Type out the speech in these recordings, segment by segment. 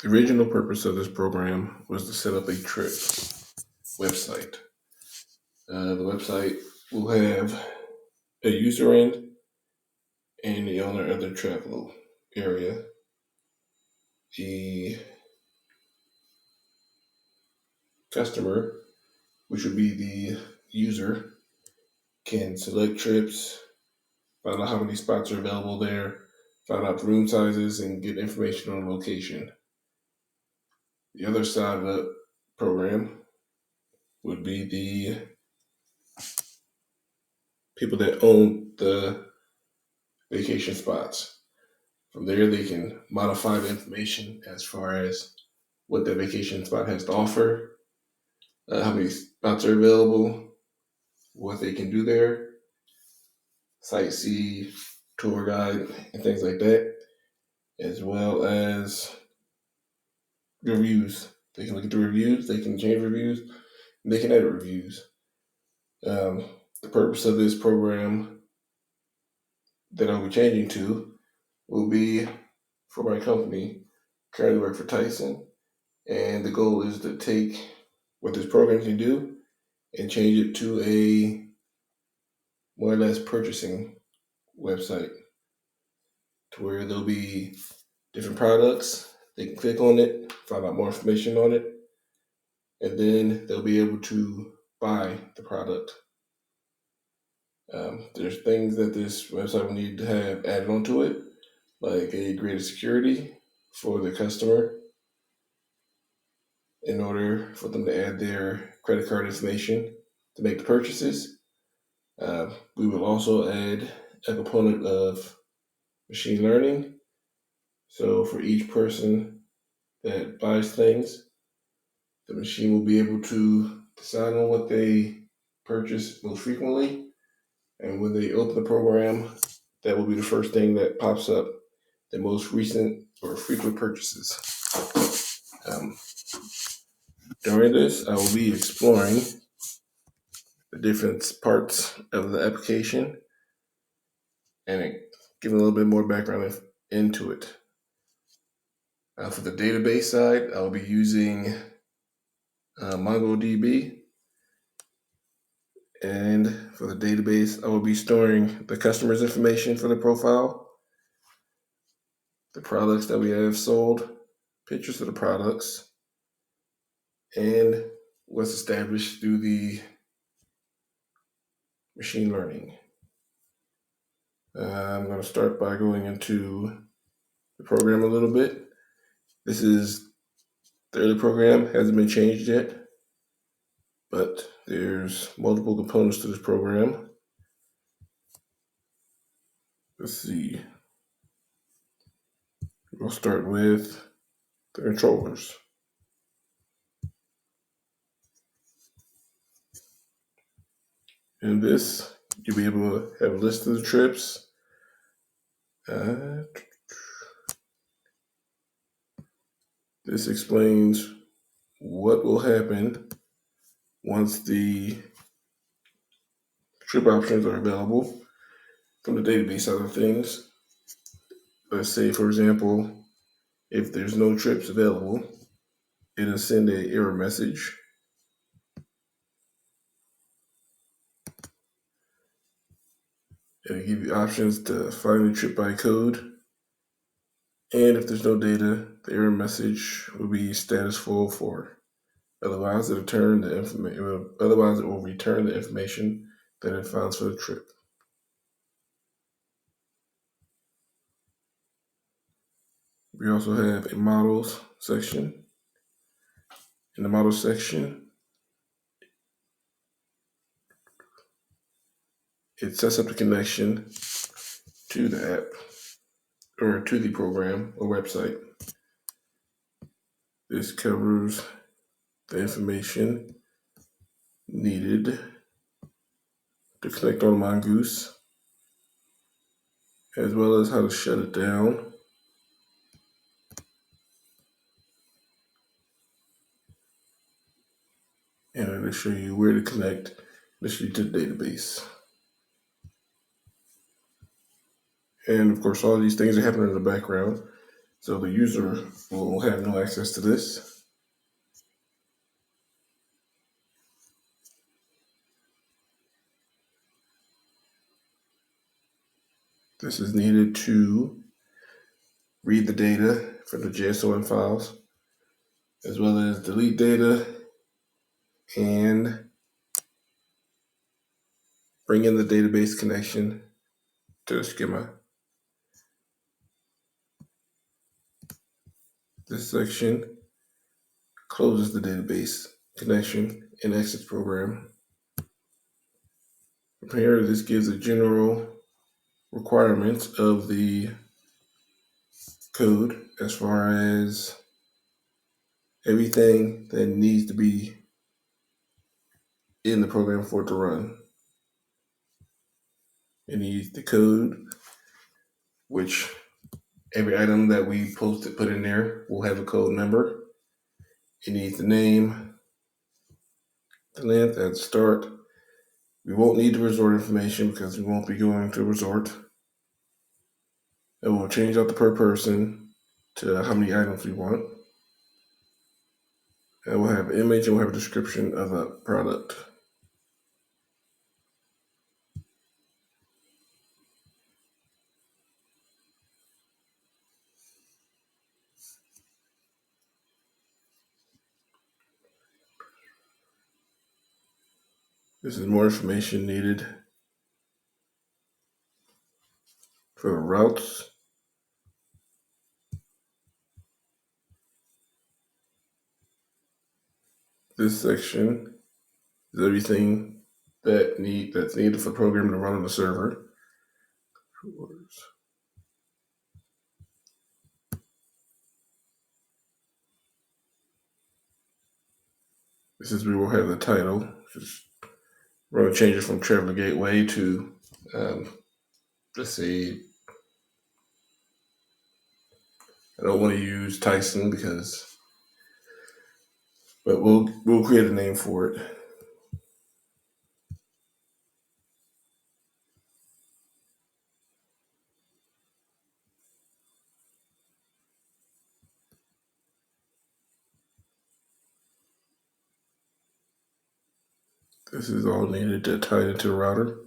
The original purpose of this program was to set up a trip website. The website will have a user end and the owner of the travel area. The customer, which would be the user, can select trips, find out how many spots are available there, find out the room sizes, and get information on location. The other side of the program would be the people that own the vacation spots. From there, they can modify the information as far as what that vacation spot has to offer, how many spots are available, what they can do there, sightsee, tour guide, and things like that, as well as reviews. They can look at the reviews, they can change reviews, and they can edit reviews. Um, the purpose of this program that I'll be changing to will be for my company. Currently work for Tyson, and the goal is to take what this program can do and change it to a more or less purchasing website to where there'll be different products. They can click on it, find out more information on it, and then they'll be able to buy the product. There's things that this website will need to have added onto it, like a greater security for the customer in order for them to add their credit card information to make the purchases. We will also add a component of machine learning. So for each person that buys things, the machine will be able to decide on what they purchase most frequently. And when they open the program, that will be the first thing that pops up, the most recent or frequent purchases. Um, During this, I will be exploring the different parts of the application and giving a little bit more background into it. For the database side, I'll be using MongoDB. And for the database, I will be storing the customer's information for the profile, the products that we have sold, pictures of the products, and what's established through the machine learning. I'm going to start by going into the program a little bit. This is the early program, hasn't been changed yet, but there's multiple components to this program. Let's see. We'll start with the controllers. In this, you'll be able to have a list of the trips. This explains what will happen once the trip options are available from the database side of things. Let's say, for example, if there's no trips available, it'll send an error message. It'll give you options to find the trip by code. And if there's no data, the error message will be status 404. Otherwise, it will return the information that it finds for the trip. We also have a models section. In the models section, it sets up the connection to the app or to the program or website. This covers the information needed to connect on Mongoose, as well as how to shut it down. And it'll show you where to connect initially to the database. And of course, all these things are happening in the background. So the user will have no access to this. This is needed to read the data from the JSON files, as well as delete data and bring in the database connection to the schema. This section closes the database connection and exits program. From here, this gives a general requirements of the code as far as everything that needs to be in the program for it to run. It needs the code, which every item that we put in there will have a code number. It needs the name, the length at the start. We won't need the resort information because we won't be going to resort. And we'll change out the per person to how many items we want. And we'll have an image and we'll have a description of a product. This is more information needed for the routes. This section is everything that's needed for the program to run on the server. This is where we'll have the title. We're going to change it from Traveler Gateway to, let's see, I don't want to use Tyson but we'll create a name for it. This is all needed to tie it into the router.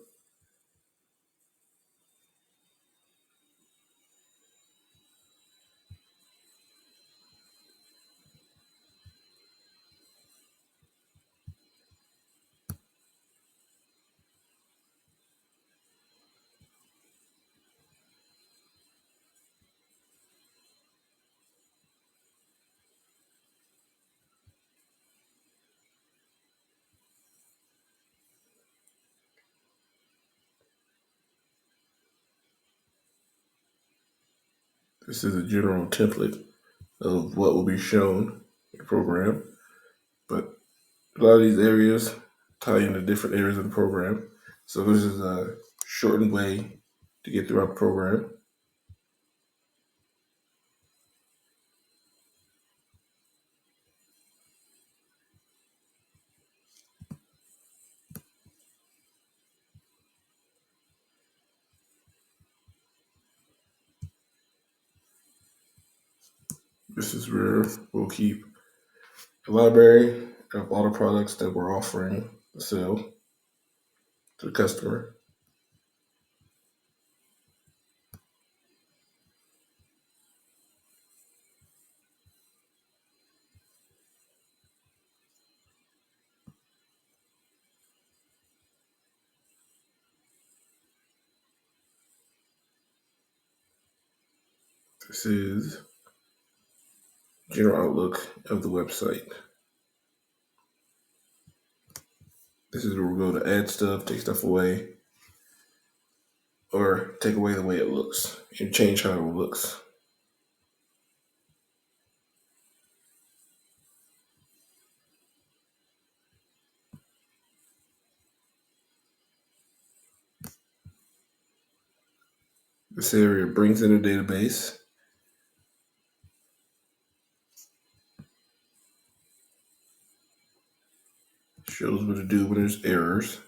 This is a general template of what will be shown in the program, but a lot of these areas tie into different areas of the program. So this is a shortened way to get throughout the program. This is where we'll keep a library of all the products that we're offering to sell to the customer. This is general outlook of the website. This is where we'll go to add stuff, take stuff away, or take away the way it looks and change how it looks. This area brings in a database. Shows what to do when there's errors.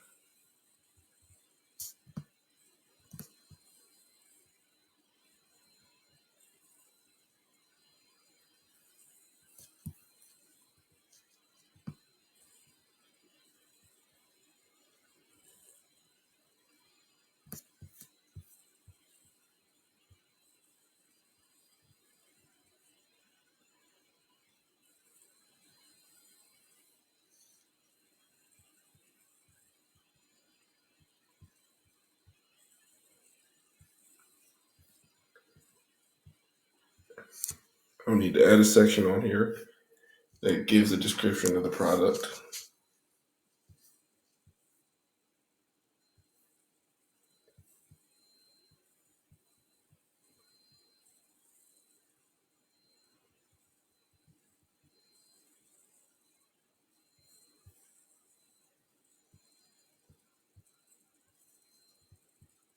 I'll need to add a section on here that gives a description of the product.